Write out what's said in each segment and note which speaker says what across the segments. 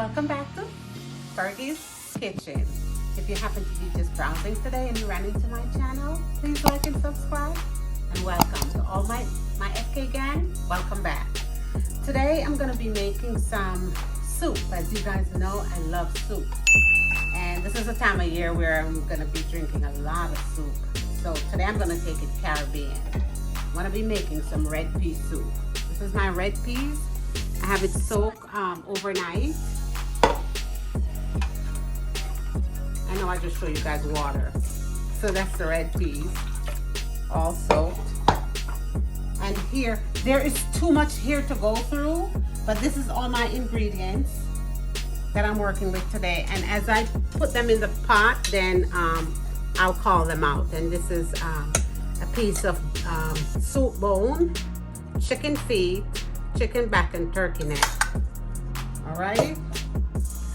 Speaker 1: Welcome back to Fergie's Kitchen. If you happen to be just browsing today and you ran into my channel, please like and subscribe. And welcome to all my FK gang. Welcome back. Today I'm going to be making some soup. As you guys know, I love soup. And this is a time of year where I'm going to be drinking a lot of soup. So today I'm going to take it Caribbean. I'm going to be making some red pea soup. This is my red peas. I have it soaked overnight. I know I just show you guys water. So that's the red peas, all soaked. And here, there is too much here to go through, but this is all my ingredients that I'm working with today. And as I put them in the pot, then I'll call them out. And this is a piece of soup bone, chicken feet, chicken back, and turkey neck. All right,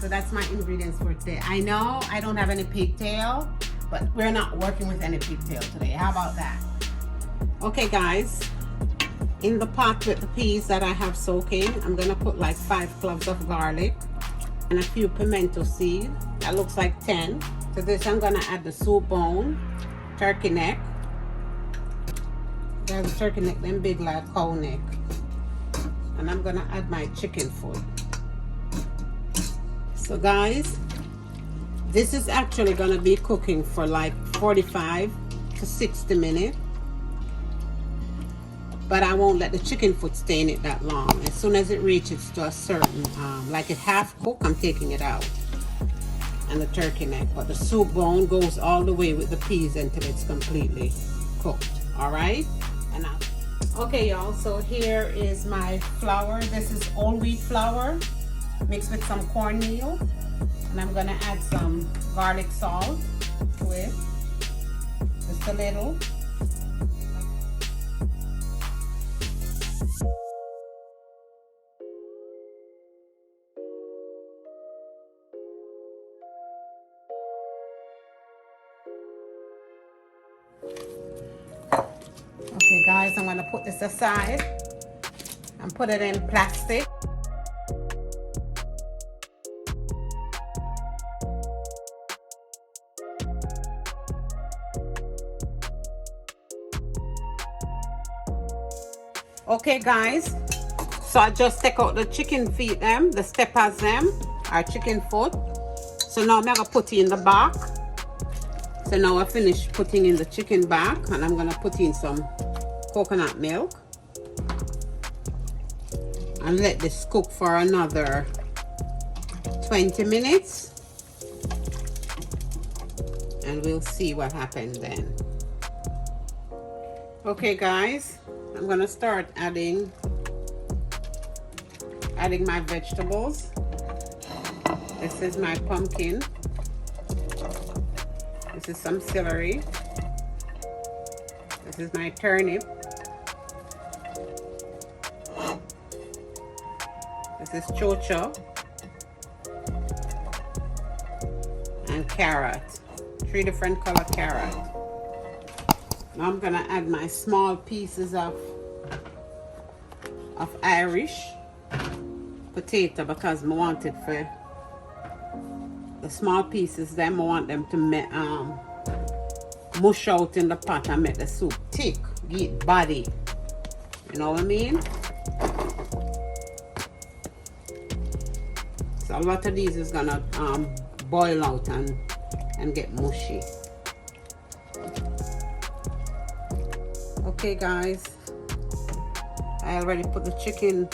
Speaker 1: so that's my ingredients for today. I know I don't have any pigtail, but we're not working with any pigtail today. How about that? Okay guys, in the pot with the peas that I have soaking, I'm gonna put like 5 cloves of garlic and a few pimento seeds. That looks like 10. To this I'm gonna add the soup bone, turkey neck. There's a turkey neck, then big like cow neck. And I'm gonna add my chicken foot. So guys, this is actually gonna be cooking for like 45 to 60 minutes. But I won't let the chicken foot stay in it that long. As soon as it reaches to a certain, like it half cooked, I'm taking it out. And the turkey neck. But the soup bone goes all the way with the peas until it's completely cooked. All right? And okay y'all, so here is my flour. This is whole wheat flour mixed with some cornmeal. And I'm gonna add some garlic salt to it. Just a little. Okay guys, I'm gonna put this aside and put it in plastic. Okay guys, so I just take out the chicken feet them, the steppers them, our chicken foot. So now I'm gonna put in the back. So now I finished putting in the chicken back, and I'm gonna put in some coconut milk and let this cook for another 20 minutes, and we'll see what happens then. Okay guys, I'm gonna start adding my vegetables. This is my pumpkin. This is some celery. This is my turnip. This is chocho. And carrot. 3 different color carrot. Now I'm gonna add my small pieces of Irish potato, because I want it for the small pieces. Then I want them to mush out in the pot and make the soup thick, get body. You know what I mean? So a lot of these is gonna boil out and get mushy. Okay guys, I already put the chicken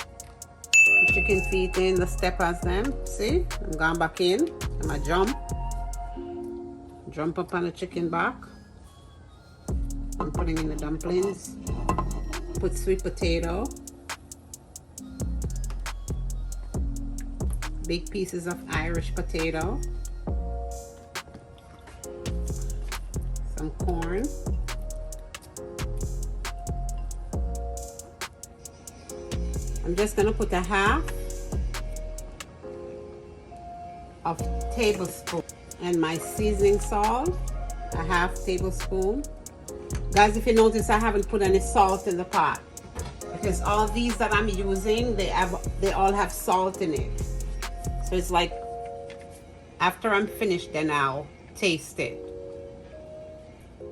Speaker 1: feet in, the steppers them. See, I'm going back in. I'm gonna jump up on the chicken back. I'm putting in the dumplings. Put sweet potato, big pieces of Irish potato, some corn, I'm just gonna put a half of tablespoon, and my seasoning salt, a half tablespoon. Guys, if you notice, I haven't put any salt in the pot because all these that I'm using, they all have salt in it. So it's like, after I'm finished, then I'll taste it.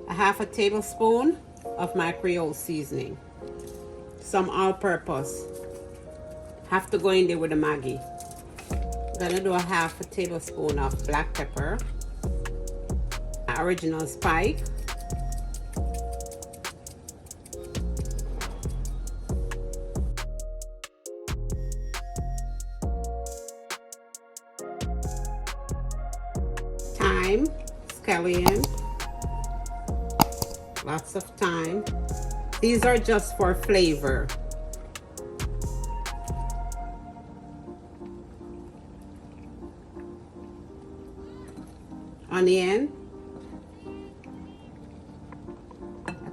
Speaker 1: A half a tablespoon of my Creole seasoning. Some all-purpose. Have to go in there with the Maggi. I'm gonna do a half a tablespoon of black pepper. Original spike. Thyme, scallion. Lots of thyme. These are just for flavor. Onion,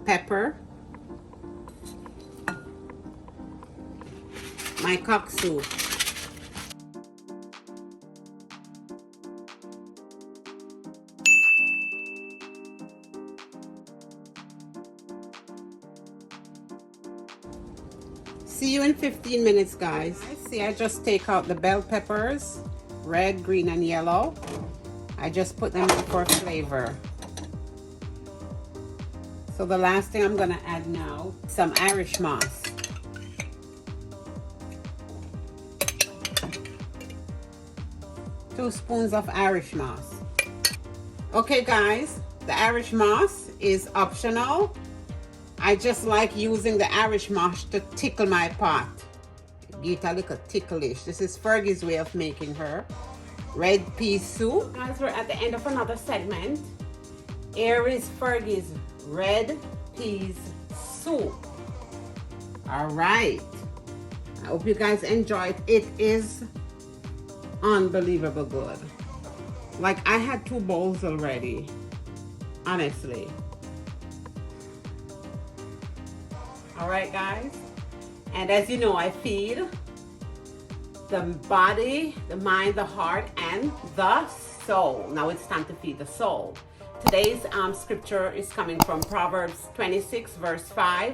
Speaker 1: pepper, my cock soup. See you in 15 minutes, guys. See, I just take out the bell peppers, red, green, and yellow. I just put them in for flavor. So the last thing I'm gonna add now, some Irish moss. 2 spoons of Irish moss. Okay guys, the Irish moss is optional. I just like using the Irish moss to tickle my pot. Get a little ticklish. This is Fergie's way of making her red pea soup. Guys, we're at the end of another segment. Here is Fergie's red peas soup. All right. I hope you guys enjoyed. It is unbelievable good. Like, I had 2 bowls already, honestly. All right, guys. And as you know, I feed the body, the mind, the heart, and the soul. Now it's time to feed the soul. Today's scripture is coming from Proverbs 26, verse 5.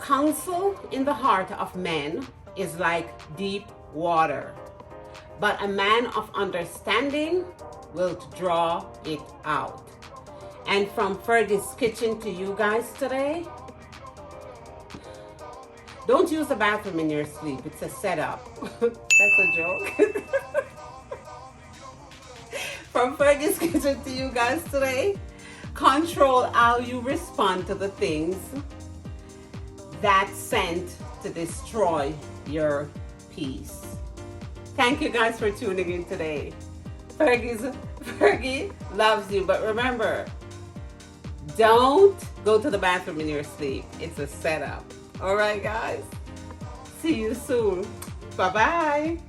Speaker 1: Counsel in the heart of men is like deep water, but a man of understanding will draw it out. And from Fergie's kitchen to you guys today, don't use the bathroom in your sleep. It's a setup. That's a joke. From Fergie's kitchen to you guys today, control how you respond to the things that sent to destroy your peace. Thank you guys for tuning in today. Fergie loves you, but remember, don't go to the bathroom in your sleep. It's a setup. All right, guys. See you soon. Bye-bye.